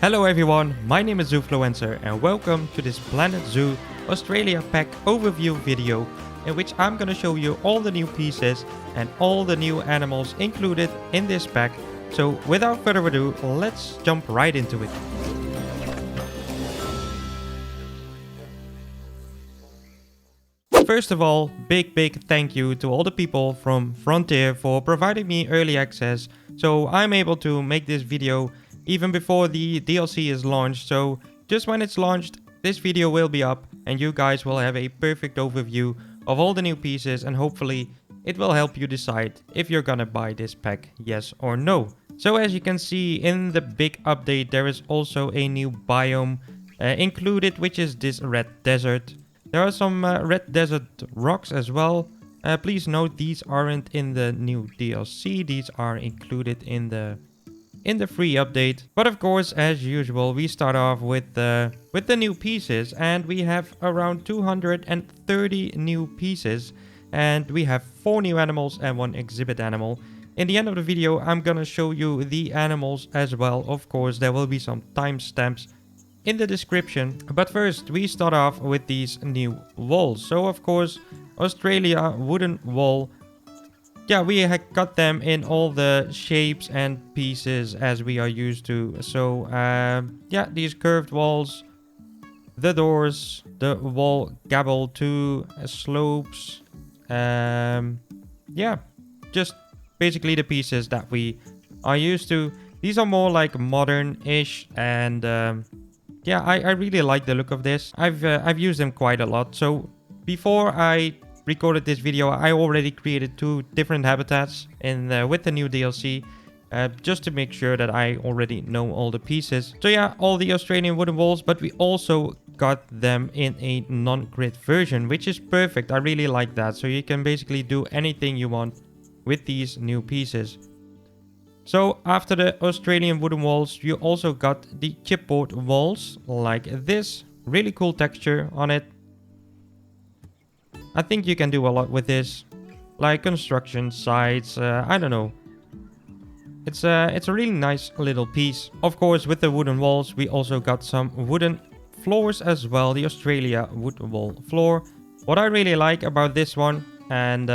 Hello everyone, my name is Zoofluencer and welcome to this Planet Zoo Australia pack overview video in which I'm gonna show you all the new pieces and all the new animals included in this pack. So without further ado, let's jump right into it. First of all, big thank you to all the people from Frontier for providing me early access so I'm able to make this video even before the DLC is launched. So just when it's launched, this video will be up and you guys will have a perfect overview of all the new pieces, and hopefully it will help you decide if you're gonna buy this pack, yes or no. So as you can see in the big update, there is also a new biome included, which is this red desert. There are some red desert rocks as well. Please note these aren't in the new DLC. These are included in the free update. But of course, as usual, we start off with the new pieces, and we have around 230 new pieces, and we have 4 new animals and 1 exhibit animal. In the end of the video, I'm gonna show you the animals as well. Of course, there will be some timestamps in the description. But first, we start off with these new walls. So of course, Australia wooden wall. Yeah, we got them in all the shapes and pieces as we are used to. So yeah, these curved walls, the doors, the wall gable to slopes. Yeah, just basically the pieces that we are used to. These are more like modern-ish, and yeah, I really like the look of this. I've used them quite a lot. So before I recorded this video, I already created 2 different habitats with the new DLC, just to make sure that I already know all the pieces. So yeah, all the Australian wooden walls, but we also got them in a non-grid version, which is perfect. I really like that. So you can basically do anything you want with these new pieces. So after the Australian wooden walls, you also got the chipboard walls like this. Really cool texture on it. I think you can do a lot with this, like construction sites. I don't know. It's a really nice little piece. Of course, with the wooden walls, we also got some wooden floors as well. The Australia wood wall floor. What I really like about this one, and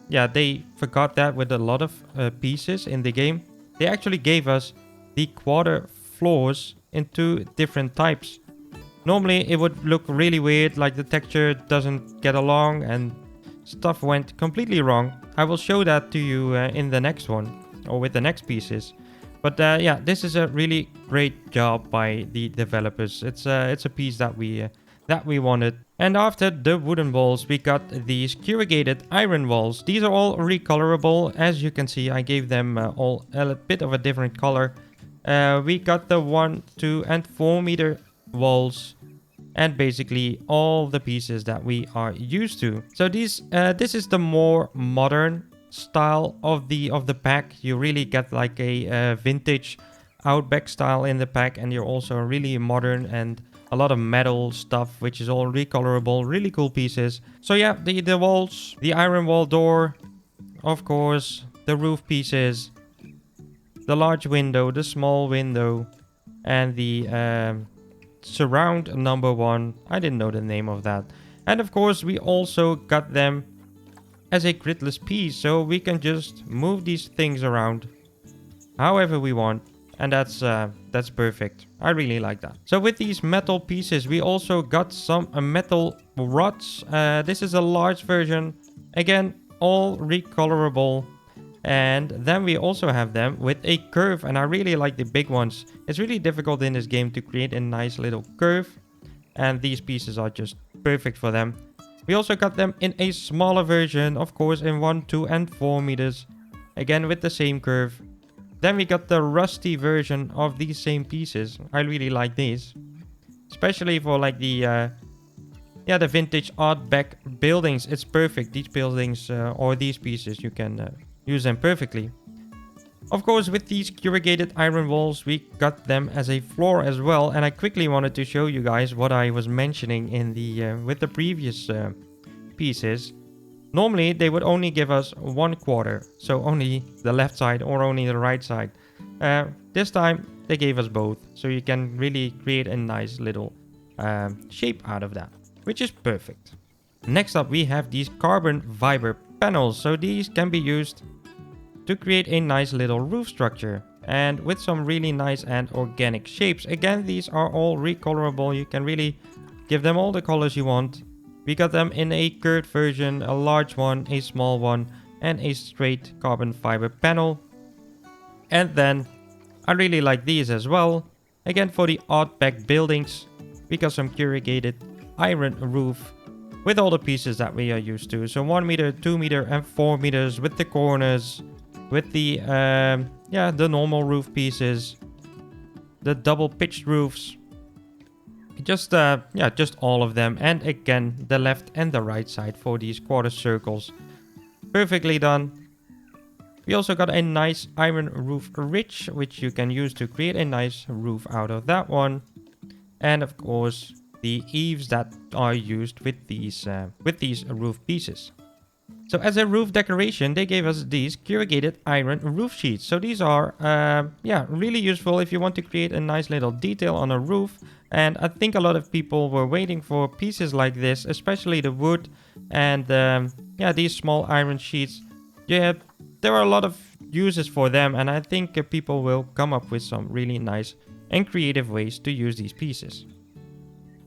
yeah, they forgot that with a lot of pieces in the game. They actually gave us the quarter floors in 2 different types. Normally it would look really weird, like the texture doesn't get along and stuff went completely wrong. I will show that to you in the next one, or with the next pieces. But yeah, this is a really great job by the developers. It's a piece that we wanted. And after the wooden walls, we got these corrugated iron walls. These are all recolorable. As you can see, I gave them all a bit of a different color. We got the 1, 2 and 4 meter walls, and basically all the pieces that we are used to. So this is the more modern style of the pack. You really get like a vintage Outback style in the pack, and you're also really modern, and a lot of metal stuff, which is all recolorable. Really cool pieces. So yeah, the walls, the iron wall door, of course, the roof pieces, the large window, the small window, and the surround number 1. I didn't know the name of that. And of course, we also got them as a gridless piece, so we can just move these things around however we want. And that's perfect. I really like that. So with these metal pieces, we also got some metal rods. This is a large version. Again, all recolorable. And then we also have them with a curve, and I really like the big ones. It's really difficult in this game to create a nice little curve, and these pieces are just perfect for them. We also got them in a smaller version, of course, in 1, 2 and 4 meters. Again, with the same curve. Then we got the rusty version of these same pieces. I really like these, especially for like the vintage Outback buildings. It's perfect. These buildings or these pieces, you can use them perfectly. Of course, with these corrugated iron walls, we got them as a floor as well. And I quickly wanted to show you guys what I was mentioning in the with the previous pieces. Normally, they would only give us 1 quarter, so only the left side or only the right side. This time they gave us both, so you can really create a nice little shape out of that, which is perfect. Next up, we have these carbon fiber panels. So these can be used to create a nice little roof structure, and with some really nice and organic shapes. Again, these are all recolorable. You can really give them all the colors you want. We got them in a curved version, a large one, a small one, and a straight carbon fiber panel. And then I really like these as well. Again, for the odd pack buildings, we got some corrugated iron roof with all the pieces that we are used to. So 1 meter, 2 meter, and 4 meters with the corners, with the the normal roof pieces, the double pitched roofs, just all of them. And again, the left and the right side for these quarter circles, perfectly done. We also got a nice iron roof ridge, which you can use to create a nice roof out of that one. And of course, the eaves that are used with these roof pieces. So as a roof decoration, they gave us these corrugated iron roof sheets. So these are really useful if you want to create a nice little detail on a roof. And I think a lot of people were waiting for pieces like this, especially the wood and these small iron sheets. Yeah, there are a lot of uses for them, and I think people will come up with some really nice and creative ways to use these pieces.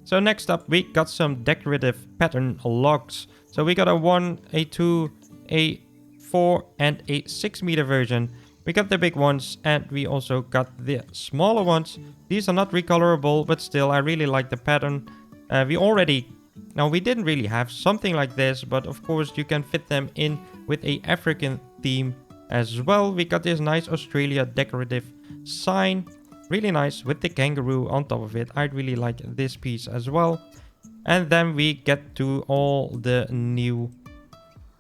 So next up, we got some decorative pattern logs. So we got a 1, a 2, a 4, and a 6 meter version. We got the big ones, and we also got the smaller ones. These are not recolorable, but still, I really like the pattern. We didn't really have something like this, but of course you can fit them in with a African theme as well. We got this nice Australia decorative sign. Really nice with the kangaroo on top of it. I really like this piece as well. And then we get to all the new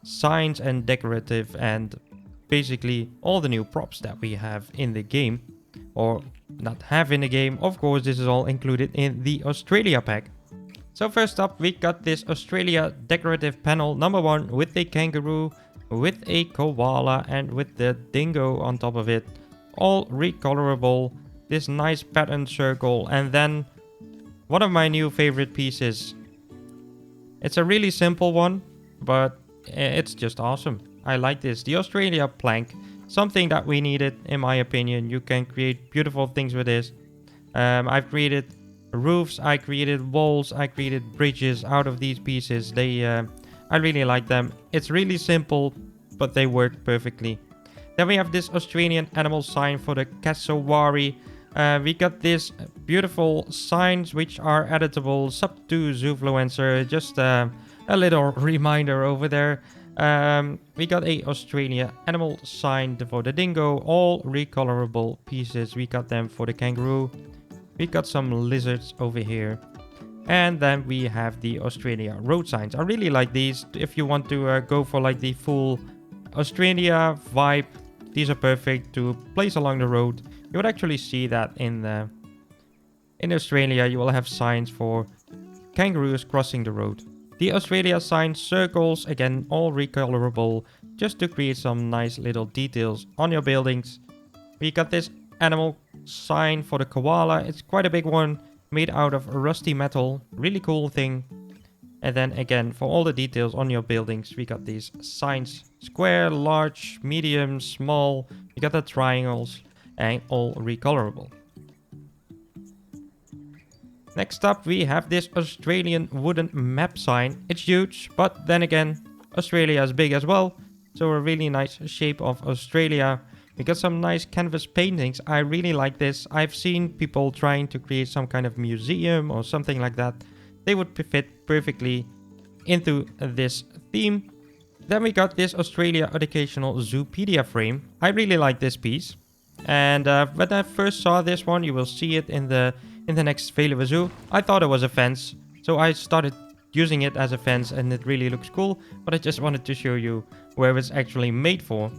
signs and decorative and basically all the new props that we have in the game. Or not have in the game. Of course, this is all included in the Australia pack. So first up, we got this Australia decorative panel number 1 with a kangaroo, with a koala, and with the dingo on top of it. All recolorable. This nice pattern circle, and then one of my new favorite pieces. It's a really simple one, but it's just awesome. I like this. The Australia plank, something that we needed in my opinion. You can create beautiful things with this. I've created roofs, I created walls, I created bridges out of these pieces. I really like them. It's really simple, but they work perfectly. Then we have this Australian animal sign for the Cassowary. We got these beautiful signs which are editable, sub to zoofluencer. Just a little reminder over there. We got a Australia animal sign for the dingo, all recolorable pieces. We got them for the kangaroo. We got some lizards over here. And then we have the Australia road signs. I really like these. If you want to go for like the full Australia vibe, these are perfect to place along the road. You would actually see that in Australia, you will have signs for kangaroos crossing the road. The Australia sign circles, again, all recolorable, just to create some nice little details on your buildings. We got this animal sign for the koala. It's quite a big one, made out of rusty metal. Really cool thing. And then again, for all the details on your buildings, we got these signs. Square, large, medium, small. We got the triangles. And all recolorable. Next up, we have this Australian wooden map sign. It's huge, but then again, Australia is big as well. So a really nice shape of Australia. We got some nice canvas paintings. I really like this. I've seen people trying to create some kind of museum or something like that. They would fit perfectly into this theme. Then we got this Australia Educational Zoopedia frame. I really like this piece. And when I first saw this one, you will see it in the next Veluwe Zoo. I thought it was a fence, so I started using it as a fence, and it really looks cool. But I just wanted to show you where it's actually made for.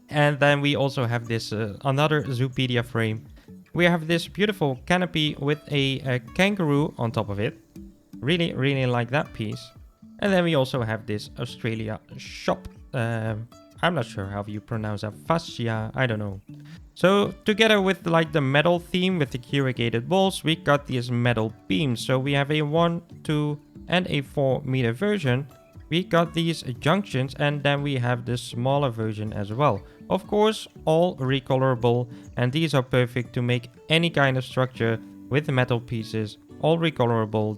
And then we also have this another Zoopedia frame. We have this beautiful canopy with a kangaroo on top of it. Really, really like that piece. And then we also have this Australia shop. I'm not sure how you pronounce that. Fascia, I don't know. So together with like the metal theme with the corrugated walls, we got these metal beams. So we have a 1, 2 and a 4 meter version. We got these junctions, and then we have the smaller version as well. Of course, all recolorable, and these are perfect to make any kind of structure with the metal pieces. All recolorable.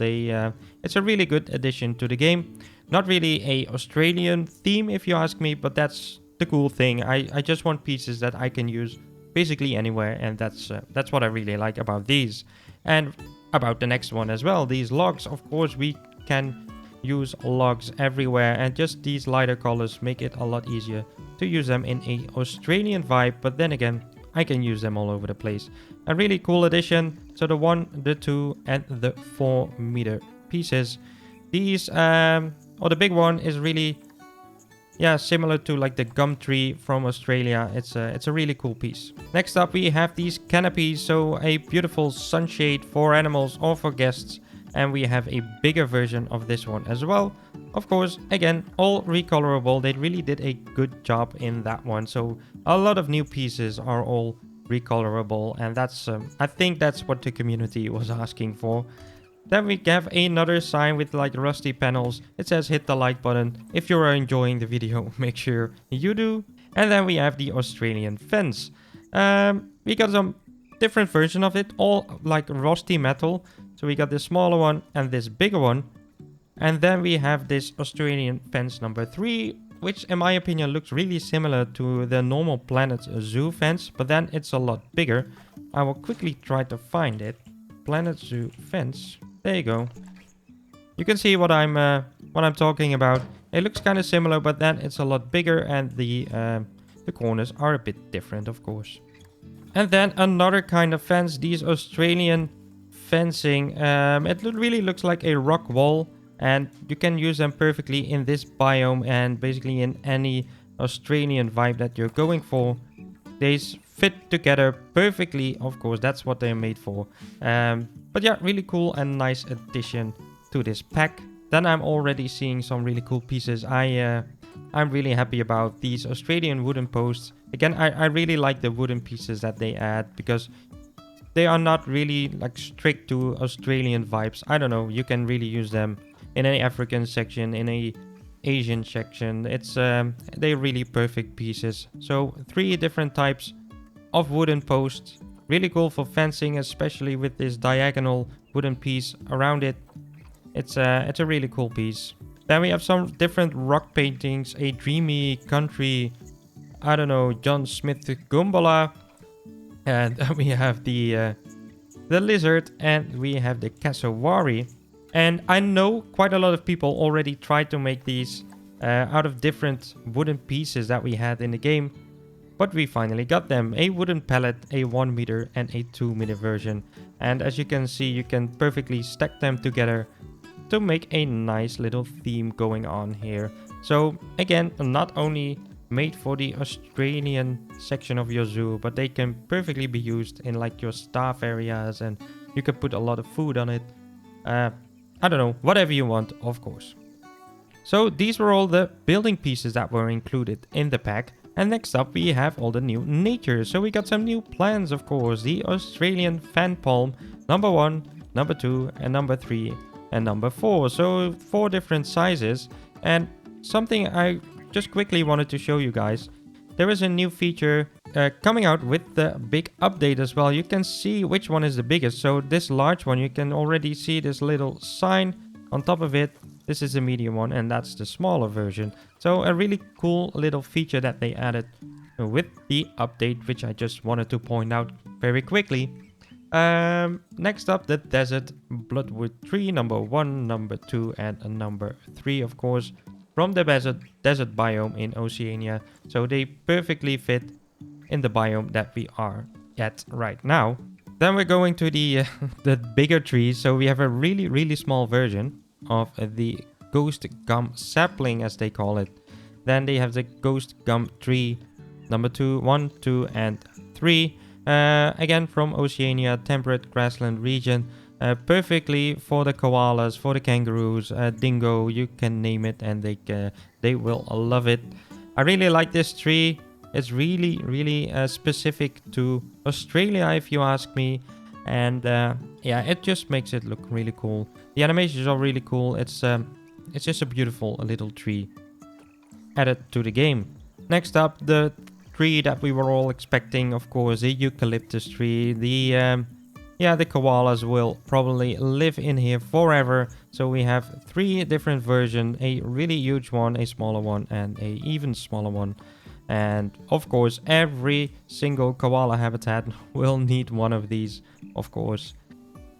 It's a really good addition to the game. Not really a Australian theme if you ask me, but that's the cool thing. I just want pieces that I can use basically anywhere, and that's what I really like about these. And about the next one as well, these logs. Of course, we can use logs everywhere, and just these lighter colors make it a lot easier to use them in a Australian vibe, but then again, I can use them all over the place. A really cool addition. So the 1, the 2 and the 4 meter pieces. These or the big one is really similar to like the gum tree from Australia. It's a really cool piece. Next up we have these canopies, so a beautiful sunshade for animals or for guests. And we have a bigger version of this one as well. Of course, again, all recolorable. They really did a good job in that one. So a lot of new pieces are all recolorable. And that's, I think that's what the community was asking for. Then we have another sign with like rusty panels. It says hit the like button. If you are enjoying the video, make sure you do. And then we have the Australian fence. We got some different version of it, all like rusty metal. So we got this smaller one and this bigger one. And then we have this Australian fence number 3, which in my opinion looks really similar to the normal Planet Zoo fence, but then it's a lot bigger. I will quickly try to find it. Planet Zoo fence. There you go. You can see what I'm talking about. It looks kind of similar, but then it's a lot bigger, and the corners are a bit different, of course. And then another kind of fence, these Australian fencing. It really looks like a rock wall, and you can use them perfectly in this biome and basically in any Australian vibe that you're going for. They fit together perfectly, of course, that's what they're made for. But yeah, really cool and nice addition to this pack. Then I'm already seeing some really cool pieces. I'm really happy about these Australian wooden posts. Again, I really like the wooden pieces that they add, because they are not really like strict to Australian vibes. I don't know, you can really use them in any African section, in a Asian section. It's they're really perfect pieces. So 3 different types of wooden posts. Really cool for fencing, especially with this diagonal wooden piece around it. It's a really cool piece. Then we have some different rock paintings, a dreamy country, I don't know, John Smith Gumbola. And we have the lizard, and we have the Cassowary. And I know quite a lot of people already tried to make these out of different wooden pieces that we had in the game. But we finally got them. A wooden pallet, a 1 meter and a 2 meter version. And as you can see, you can perfectly stack them together to make a nice little theme going on here. So again, not only made for the Australian section of your zoo, but they can perfectly be used in like your staff areas, and you can put a lot of food on it. I don't know, whatever you want, of course. So these were all the building pieces that were included in the pack. And next up we have all the new nature. So we got some new plants, of course. The Australian fan palm, number 1, number 2 and number 3 and number 4. So 4 different sizes. And something I just quickly wanted to show you guys. There is a new feature coming out with the big update as well. You can see which one is the biggest. So this large one, you can already see this little sign on top of it. This is the medium one, and that's the smaller version. So a really cool little feature that they added with the update, which I just wanted to point out very quickly. Next up, the desert bloodwood tree, number 1, number 2 and number 3, of course, from the desert biome in Oceania. So they perfectly fit in the biome that we are at right now. Then we're going to the bigger trees. So we have a really small version of the ghost gum sapling, as they call it. Then they have the ghost gum tree, number 2, 1, 2 and 3. Again from Oceania, temperate grassland region. Perfectly for the koalas, for the kangaroos, dingo, you can name it, and they will love it. I really like this tree. It's really specific to Australia, if you ask me. And yeah, it just makes it look really cool. The animations are really cool. It's just a beautiful little tree added to the game. Next up, the tree that we were all expecting, of course, the eucalyptus tree. The koalas will probably live in here forever. So we have 3 different versions, a really huge one, a smaller one, and a even smaller one. And of course, every single koala habitat will need one of these, of course.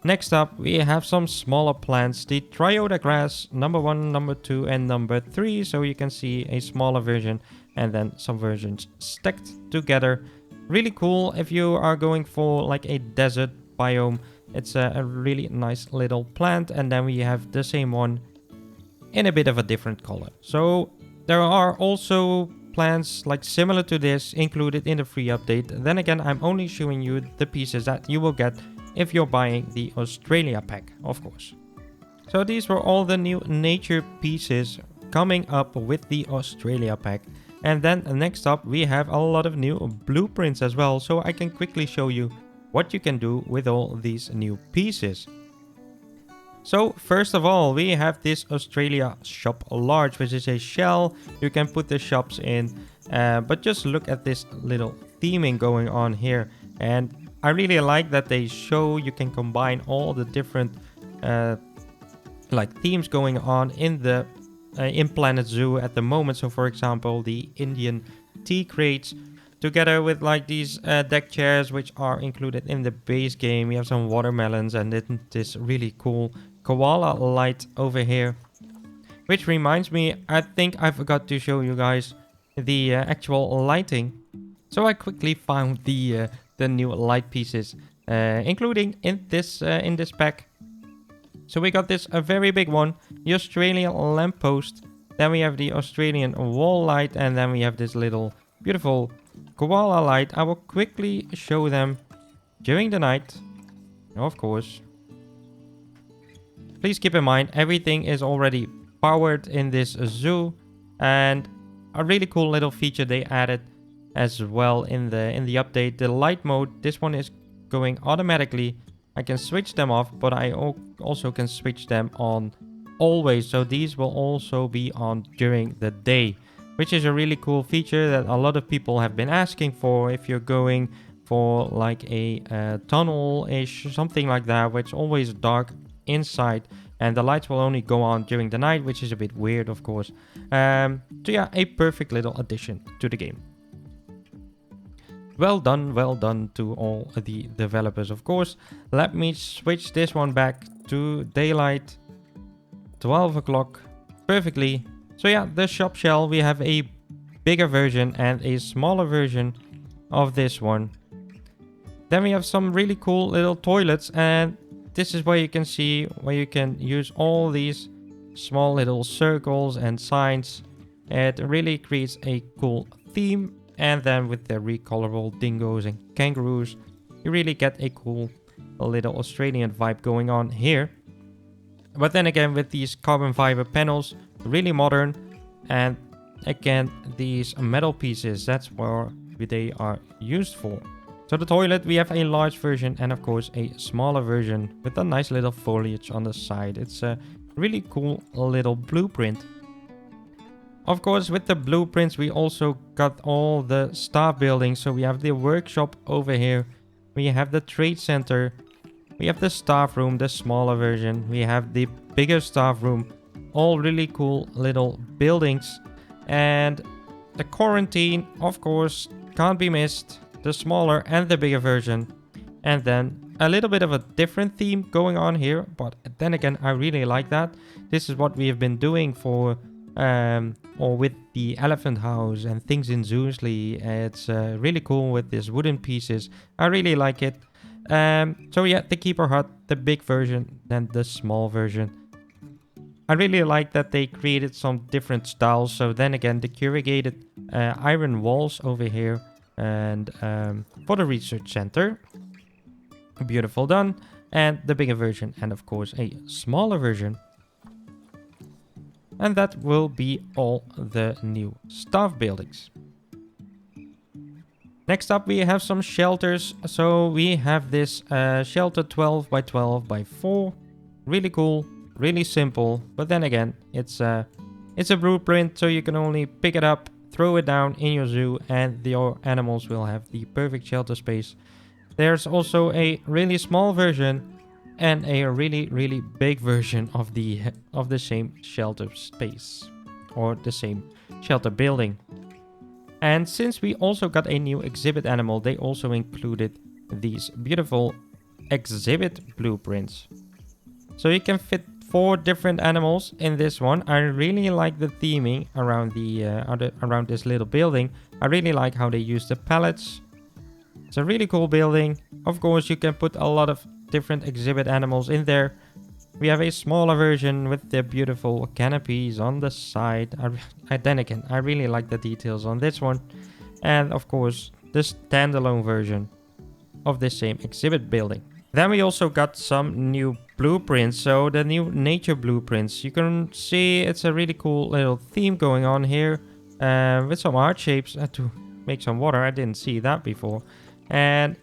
Next up, we have some smaller plants, the triota grass, number 1, number 2, and number 3. So you can see a smaller version and then some versions stacked together. Really cool if you are going for like a desert biome. It's a really nice little plant. And then we have the same one in a bit of a different color. So there are also plants like similar to this included in the free update. Then again, I'm only showing you the pieces that you will get if you're buying the Australia pack, of course. So these were all the new nature pieces coming up with the Australia pack. And then next up, we have a lot of new blueprints as well. So I can quickly show you what you can do with all these new pieces. So first of all, we have this Australia shop large, which is a shell. You can put the shops in, but just look at this little theming going on here. And I really like that they show you can combine all the different like themes going on in the in Planet Zoo at the moment. So for example, the Indian tea crates together with like these deck chairs, which are included in the base game. We have some watermelons and this really cool koala light over here. Which reminds me, I think I forgot to show you guys the actual lighting. So I quickly found the new light pieces, including in this pack. So we got this a very big one, the Australian lamppost. Then we have the Australian wall light, and then we have this little beautiful koala light. I will quickly show them during the night, of course. Please keep in mind, everything is already powered in this zoo, and a really cool little feature they added as well in the update, the light mode. This one is going automatically. I can switch them off, but I also can switch them on always. So these will also be on during the day, which is a really cool feature that a lot of people have been asking for. If you're going for like a tunnel-ish, something like that, where it's always dark inside and the lights will only go on during the night, which is a bit weird, of course. So yeah, a perfect little addition to the game. Well done to all the developers, of course. Let me switch this one back to daylight, 12 o'clock, perfectly. So yeah, the shop shell, we have a bigger version and a smaller version of this one. Then we have some really cool little toilets, and this is where you can see where you can use all these small little circles and signs. It really creates a cool theme. And then with the recolorable dingoes and kangaroos, you really get a cool little Australian vibe going on here. But then again, with these carbon fiber panels, really modern. And again, these metal pieces, that's what they are used for. So the toilet, we have a large version and of course a smaller version with a nice little foliage on the side. It's a really cool little blueprint. Of course, with the blueprints, we also got all the staff buildings. So we have the workshop over here. We have the trade center. We have the staff room, the smaller version. We have the bigger staff room. All really cool little buildings. And the quarantine, of course, can't be missed. The smaller and the bigger version. And then a little bit of a different theme going on here. But then again, I really like that. This is what we have been doing for... or with the elephant house and things in Zoosly. It's really cool with these wooden pieces. I really like it. So yeah, the keeper hut, the big version and the small version. I really like that they created some different styles. So then again, the corrugated iron walls over here. And for the research center. Beautiful done. And the bigger version and of course a smaller version. And that will be all the new staff buildings. Next up, we have some shelters. So we have this shelter 12 by 12 by 4. Really cool, really simple. But then again, it's a blueprint, so you can only pick it up, throw it down in your zoo, and your animals will have the perfect shelter space. There's also a really small version and a really big version of the same shelter space, or the same shelter building. And since we also got a new exhibit animal, they also included these beautiful exhibit blueprints. So you can fit 4 different animals in this one. I really like the theming around around this little building. I really like how they use the pallets. It's a really cool building. Of course, you can put a lot of different exhibit animals in there. We have a smaller version with the beautiful canopies on the side. Then again, I really like the details on this one. And of course, the standalone version of the same exhibit building. Then we also got some new blueprints. So the new nature blueprints. You can see it's a really cool little theme going on here. With some art shapes to make some water. I didn't see that before. And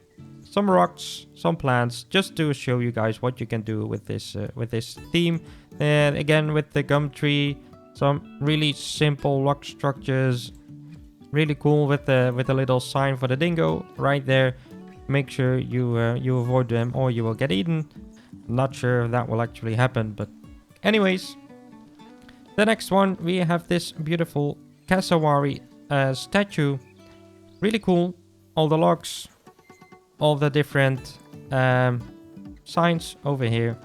some rocks, some plants, just to show you guys what you can do with this theme. And again, with the gum tree, some really simple rock structures, really cool with the little sign for the dingo right there. Make sure you avoid them or you will get eaten. Not sure if that will actually happen, but anyways, the next one we have this beautiful Cassowary statue. Really cool. All the logs, all the different signs over here,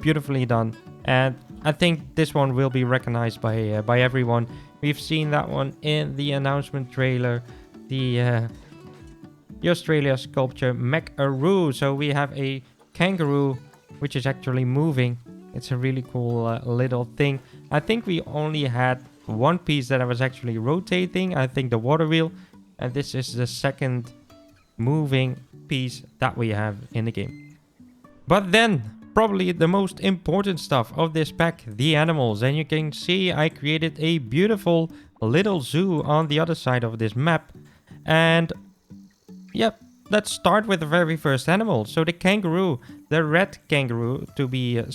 beautifully done. And I think this one will be recognized by everyone. We've seen that one in the announcement trailer, the Australia sculpture Kangaroo. So we have a kangaroo which is actually moving. It's a really cool little thing. I think we only had one piece that I was actually rotating, I think the water wheel, and this is the second moving piece that we have in the game. But then probably the most important stuff of this pack, the animals. And you can see I created a beautiful little zoo on the other side of this map. And yep, let's start with the very first animal. So the kangaroo, the red kangaroo, to be a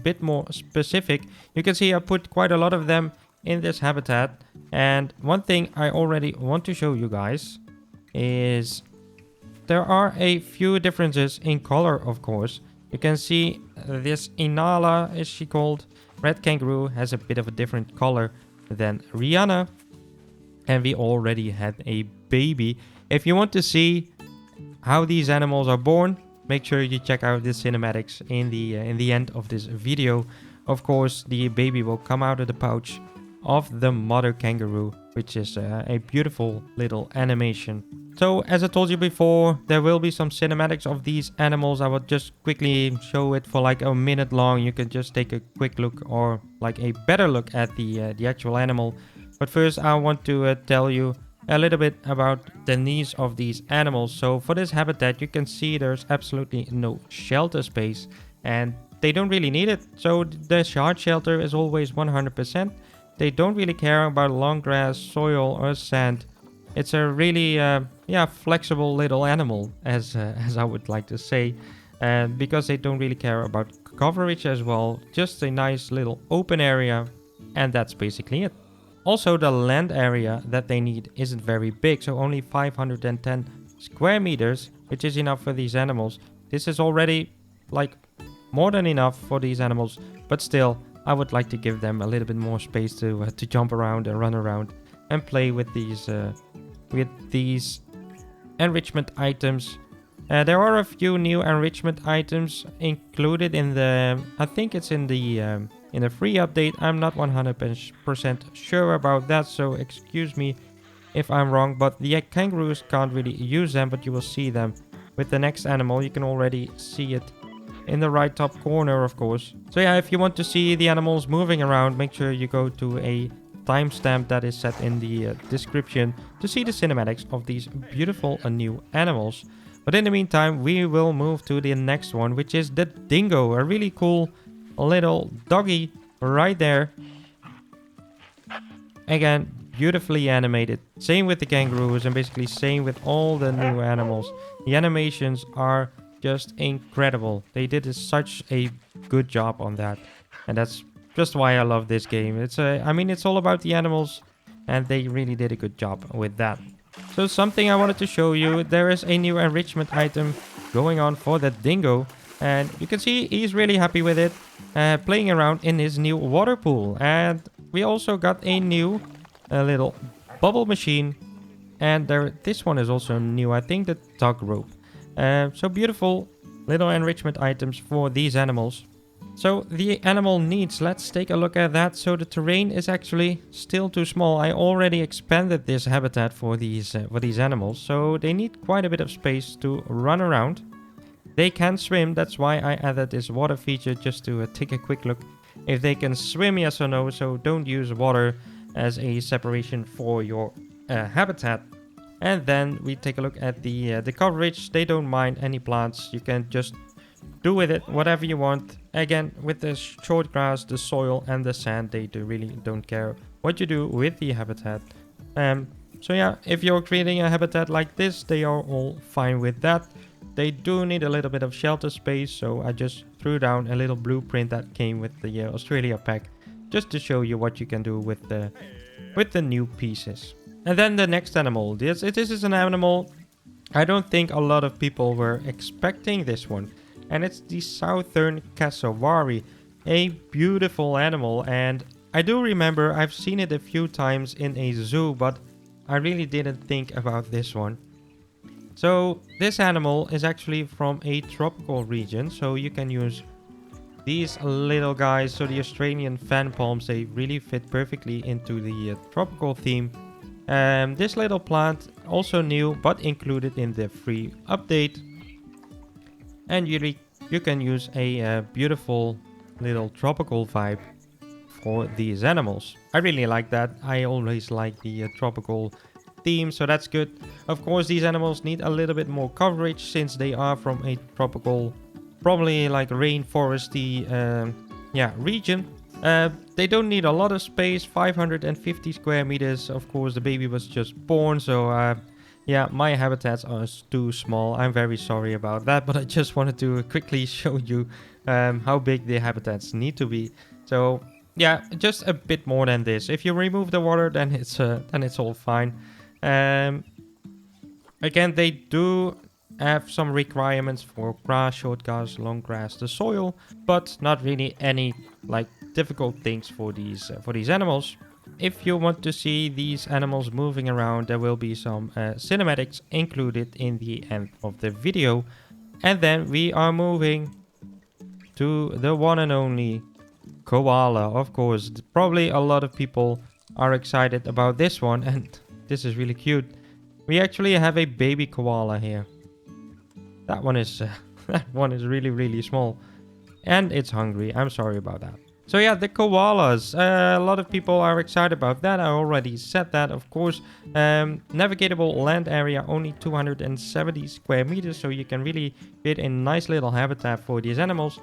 bit more specific. You can see I put quite a lot of them in this habitat. And one thing I already want to show you guys is there are a few differences in color, of course. You can see this Inala, is she called? Red kangaroo has a bit of a different color than Rihanna. And we already had a baby. If you want to see how these animals are born, make sure you check out the cinematics in the end of this video. Of course, the baby will come out of the pouch of the mother kangaroo, which is a beautiful little animation. So as I told you before, there will be some cinematics of these animals. I will just quickly show it for like a minute long. You can just take a quick look or like a better look at the actual animal. But first I want to tell you a little bit about the needs of these animals. So for this habitat, you can see there's absolutely no shelter space and they don't really need it. So the hard shelter is always 100%. They don't really care about long grass, soil or sand. It's a really flexible little animal, as I would like to say, because they don't really care about coverage as well. Just a nice little open area, and that's basically it. Also, the land area that they need isn't very big, so only 510 square meters, which is enough for these animals. This is already like more than enough for these animals, but still, I would like to give them a little bit more space to jump around and run around and play with these enrichment items. There are a few new enrichment items included in the, I think it's in the free update. I'm not 100% sure about that, so excuse me if I'm wrong, but the kangaroos can't really use them, but you will see them with the next animal. You can already see it in the right top corner, of course. So yeah, if you want to see the animals moving around, make sure you go to a timestamp that is set in the description to see the cinematics of these beautiful new animals. But in the meantime, we will move to the next one, which is the dingo. A really cool little doggy right there. Again, beautifully animated. Same with the kangaroos and basically same with all the new animals. The animations are just incredible. They did such a good job on that. And that's just why I love this game. I mean, it's all about the animals and they really did a good job with that. So something I wanted to show you, there is a new enrichment item going on for the dingo. And you can see he's really happy with it, playing around in his new water pool. And we also got a new little bubble machine. And this one is also new, I think the tug rope. So beautiful little enrichment items for these animals. So the animal needs, let's take a look at that. So the terrain is actually still too small. I already expanded this habitat for these animals. So they need quite a bit of space to run around. They can swim, that's why I added this water feature, just to take a quick look if they can swim, yes or no. So don't use water as a separation for your habitat. And then we take a look at the coverage. They don't mind any plants. You can just do with it whatever you want. Again, with the short grass, the soil and the sand, they really don't care what you do with the habitat. So yeah, if you're creating a habitat like this, they are all fine with that. They do need a little bit of shelter space, so I just threw down a little blueprint that came with the Australia pack, just to show you what you can do with the new pieces. And then the next animal. This is an animal I don't think a lot of people were expecting this one. And it's the southern cassowary, a beautiful animal. And I do remember I've seen it a few times in a zoo, but I really didn't think about this one. So this animal is actually from a tropical region, so you can use these little guys. So the Australian fan palms, they really fit perfectly into the tropical theme. This little plant also new, but included in the free update. And you can use a beautiful little tropical vibe for these animals. I really like that. I always like the tropical theme, so that's good. Of course, these animals need a little bit more coverage since they are from a tropical, probably like rainforesty region. They don't need a lot of space, 550 square meters. Of course, the baby was just born, so yeah, my habitats are too small. I'm very sorry about that, but I just wanted to quickly show you how big the habitats need to be. So yeah, just a bit more than this. If you remove the water, then it's all fine. Again, they do have some requirements for grass, short grass, long grass, the soil, but not really any like difficult things for these animals. If you want to see these animals moving around, there will be some cinematics included in the end of the video. And then we are moving to the one and only koala. Of course, probably a lot of people are excited about this one, and this is really cute. We actually have a baby koala here. That one is that one is really small, and it's hungry. I'm sorry about that. So yeah, the koalas. A lot of people are excited about that. I already said that, of course. Navigatable land area, only 270 square meters, so you can really create a nice little habitat for these animals.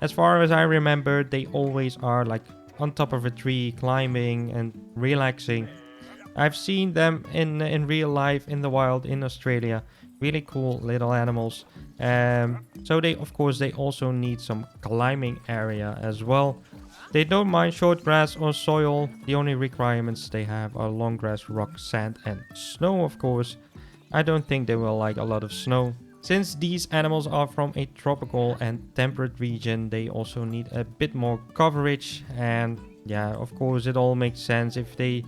As far as I remember, they always are like on top of a tree, climbing and relaxing. I've seen them in real life in the wild in Australia. Really cool little animals. So they, of course, they also need some climbing area as well. They don't mind short grass or soil. The only requirements they have are long grass, rock, sand and snow, of course. I don't think they will like a lot of snow. Since these animals are from a tropical and temperate region, they also need a bit more coverage. And yeah, of course, it all makes sense. If they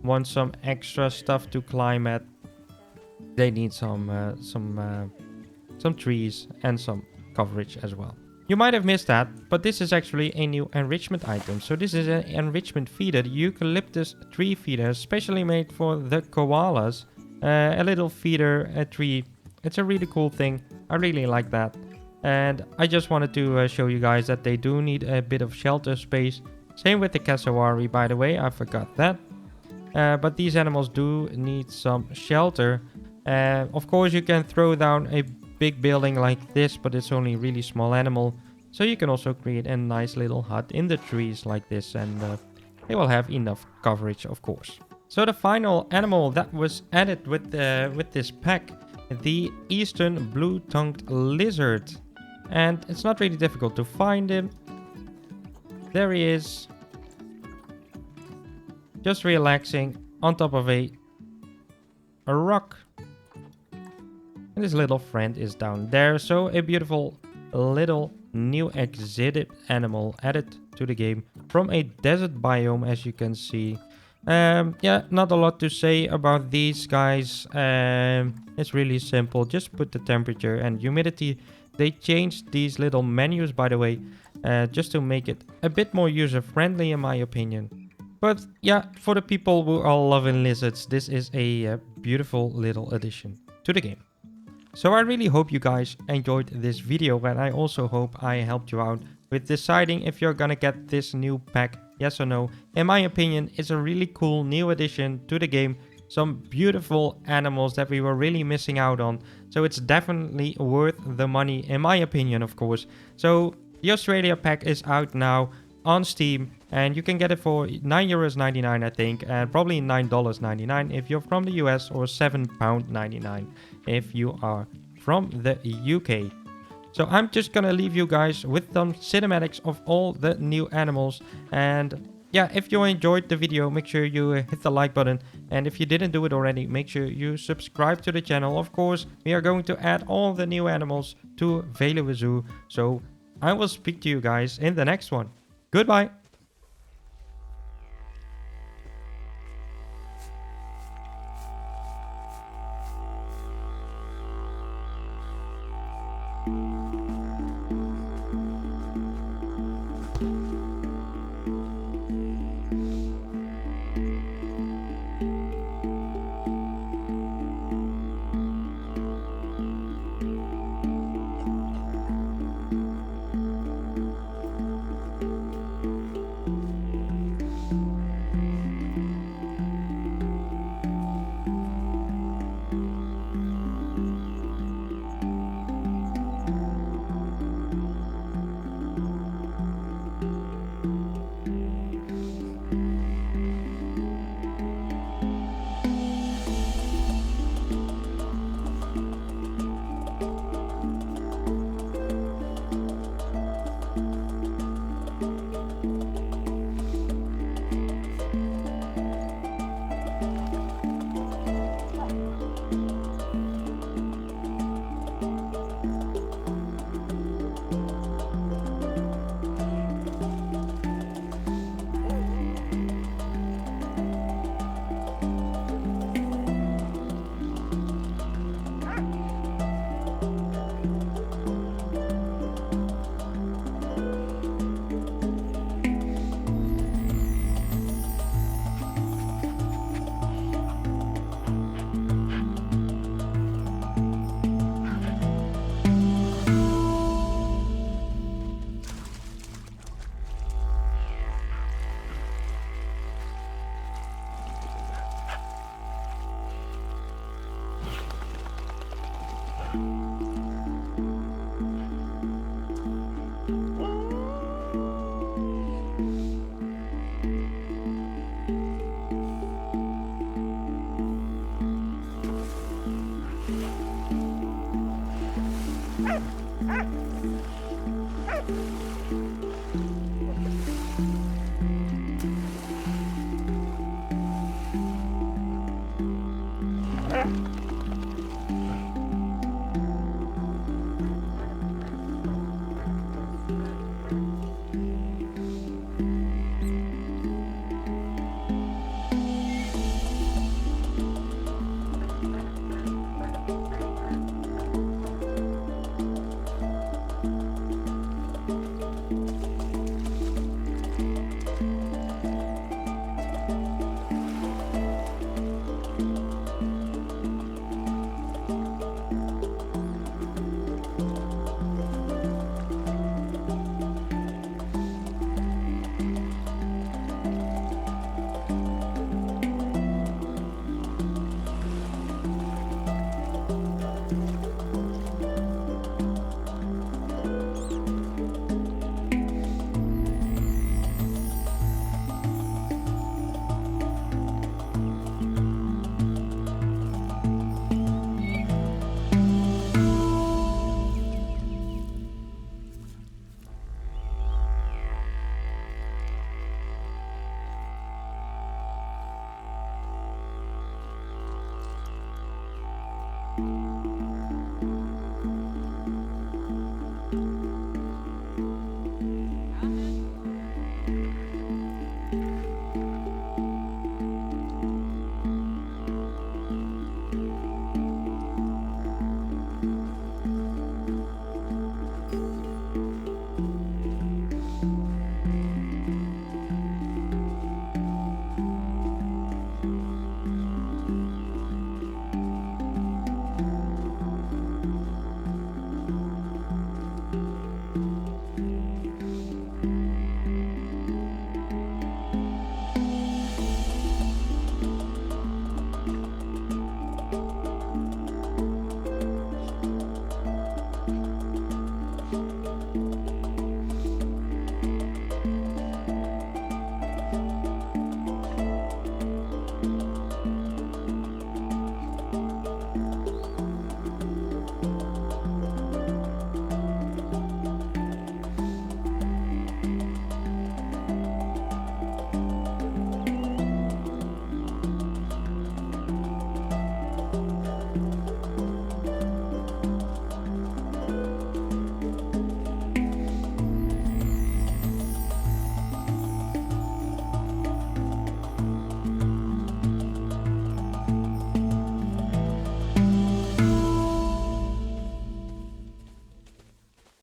want some extra stuff to climb at, they need some trees and some coverage as well. You might have missed that, but this is actually a new enrichment item. So this is an enrichment feeder, the eucalyptus tree feeder, specially made for the koalas. A little feeder, a tree. It's a really cool thing. I really like that. And I just wanted to show you guys that they do need a bit of shelter space. Same with the cassowary, by the way. I forgot that. But these animals do need some shelter. Of course, you can throw down a big building like this, but it's only a really small animal. So you can also create a nice little hut in the trees like this and they will have enough coverage, of course. So the final animal that was added with this pack, the eastern blue-tongued lizard. And it's not really difficult to find him. There he is. Just relaxing on top of a rock. And his little friend is down there. So a beautiful little new exhibit animal added to the game from a desert biome, as you can see. Yeah, not a lot to say about these guys. It's really simple. Just put the temperature and humidity. They changed these little menus, by the way, just to make it a bit more user-friendly, in my opinion. But yeah, for the people who are loving lizards, this is a beautiful little addition to the game. So I really hope you guys enjoyed this video, and I also hope I helped you out with deciding if you're gonna get this new pack, yes or no. In my opinion, it's a really cool new addition to the game. Some beautiful animals that we were really missing out on. So it's definitely worth the money, in my opinion, of course. So the Australia pack is out now on Steam, and you can get it for €9.99, I think, and probably $9.99 if you're from the US, or £7.99 if you are from the UK. So I'm just gonna leave you guys with some cinematics of all the new animals. And yeah, if you enjoyed the video, make sure you hit the like button. And if you didn't do it already, make sure you subscribe to the channel. Of course, we are going to add all the new animals to Veluwe Zoo. So I will speak to you guys in the next one. Goodbye.